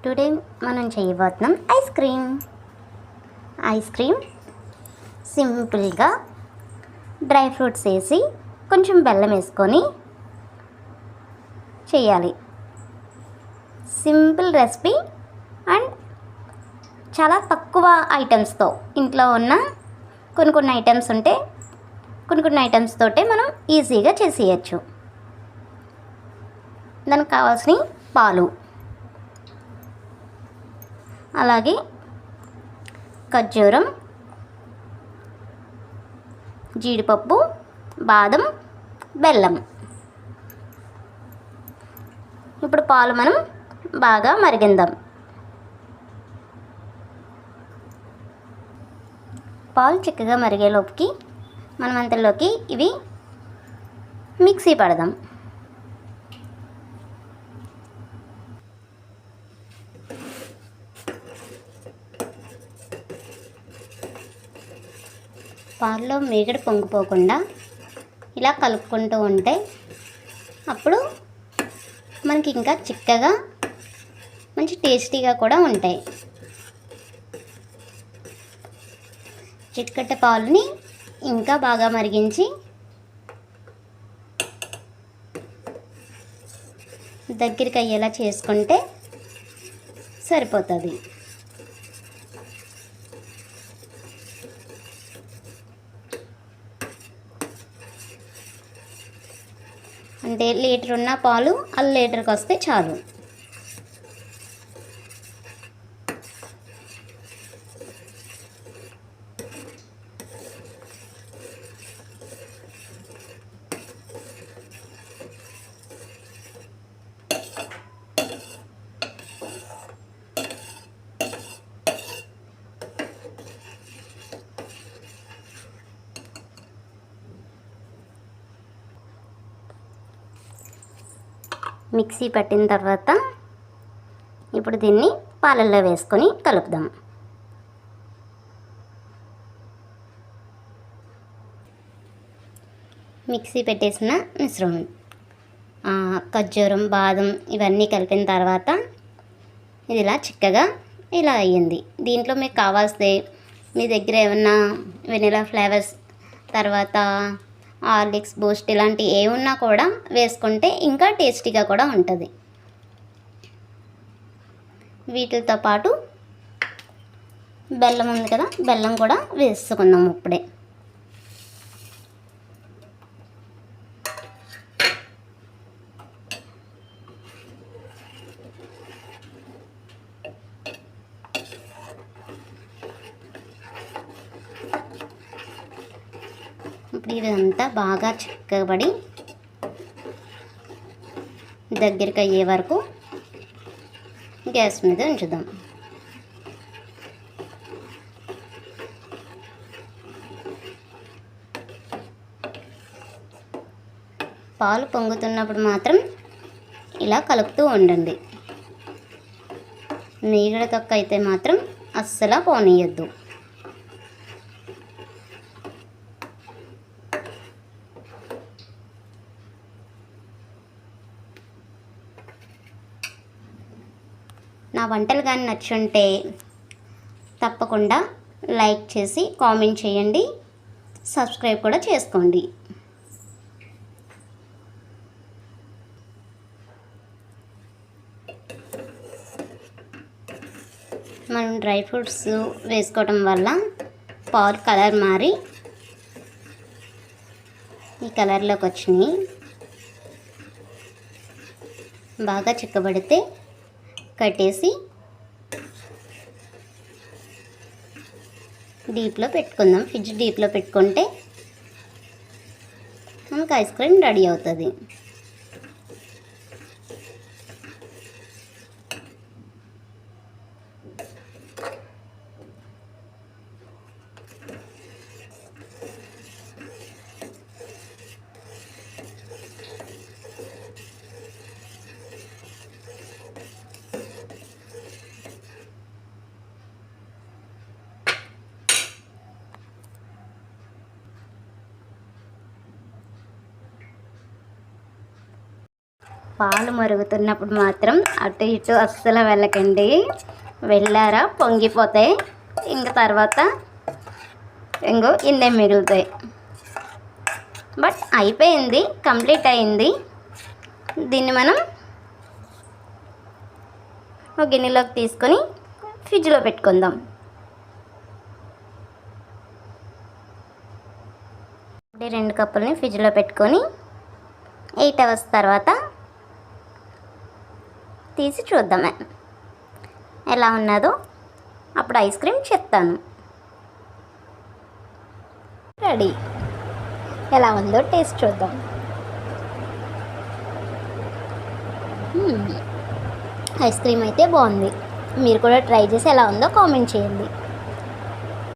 Today మనం చేయబోతున్నాం ice cream సింపుల్గా డ్రై ఫ్రూట్స్ వేసి కొంచెం బెల్లం వేసుకొని చేయాలి. సింపుల్ రెసిపీ అండ్ చాలా తక్కువ ఐటమ్స్తో ఇంట్లో ఉన్న కొన్ని ఐటమ్స్ ఉంటే కొన్ని ఐటమ్స్ తోటే మనం ఈజీగా చేసేయచ్చు. దానికి కావాల్సిన పాలు, అలాగే ఖర్జూరం, జీడిపప్పు, బాదం, బెల్లం. ఇప్పుడు పాలు మనం బాగా మరిగిందాం. పాలు చిక్కగా మరిగేలోపుకి మనం అంతలోకి ఇవి మిక్సీ పడదాం. పాలలో మీగడ పొంగిపోకుండా ఇలా కలుపుకుంటూ ఉంటే అప్పుడు మనకి ఇంకా చిక్కగా మంచి టేస్టీగా కూడా ఉంటాయి. చిక్కటి పాలుని ఇంకా బాగా మరిగించి దగ్గరికి అయ్యేలా చేసుకుంటే సరిపోతుంది. అంటే లీటర్ ఉన్న పాలు లీటర్కి వస్తే చాలు. మిక్సీ పట్టిన తర్వాత ఇప్పుడు దీన్ని పాలల్లో వేసుకొని కలుపుదాం. మిక్సీ పెట్టేసిన మిశ్రమం ఖర్జూరం, బాదం ఇవన్నీ కలిపిన తర్వాత ఇది ఇలా చిక్కగా ఇలా అయ్యింది. దీంట్లో మీకు కావాల్సి మీ దగ్గర ఏమన్నా వెనిలా ఫ్లేవర్స్, తర్వాత హార్లిక్స్, బూస్ట్ ఇలాంటివి ఏమున్నా కూడా వేసుకుంటే ఇంకా టేస్టీగా కూడా ఉంటుంది. వీటితో పాటు బెల్లం ఉంది కదా, బెల్లం కూడా వేసుకుందాం ఇప్పుడే. ఇప్పుడు ఇదంతా బాగా చిక్కబడి దగ్గరికి అయ్యే వరకు గ్యాస్ మీద ఉంచుదాం. పాలు పొంగుతున్నప్పుడు మాత్రం ఇలా కలుపుతూ ఉండండి. మీగడ తొక్క అయితే మాత్రం అస్సలు పోనీయద్దు. నా వంటలు కానీ నచ్చుంటే తప్పకుండా లైక్ చేసి కామెంట్ చేయండి, సబ్స్క్రైబ్ కూడా చేసుకోండి. మనం డ్రై ఫ్రూట్స్ వేసుకోవటం వల్ల పాలు కలర్ మారి ఈ కలర్లోకి వచ్చినాయి. బాగా చిక్కబడితే కట్టేసి డీప్లో పెట్టుకుందాం. ఫ్రిడ్జ్ డీప్లో పెట్టుకుంటే మనకు ఐస్ క్రీమ్ రెడీ అవుతుంది. పాలు మరుగుతున్నప్పుడు మాత్రం అటు ఇటు అస్సలు వెళ్ళకండి. వెళ్ళారా పొంగిపోతాయి. ఇంక తర్వాత ఇంకో ఇందే మిగులుతాయి. బట్ అయిపోయింది, కంప్లీట్ అయింది. దీన్ని మనం ఒక గిన్నెలోకి తీసుకొని ఫ్రిడ్జ్లో పెట్టుకుందాం. ఇప్పుడు 2 కప్పులని ఫ్రిడ్జ్లో పెట్టుకొని 8 అవర్స్ తర్వాత తీసి చూద్దాం ఎలా ఉన్నదో. అప్పుడు ఐస్ క్రీమ్ చెప్తాను. రెడీ. ఎలా ఉందో టేస్ట్ చూద్దాం. ఐస్ క్రీమ్ అయితే బాగుంది. మీరు కూడా ట్రై చేసి ఎలా ఉందో కామెంట్ చేయండి.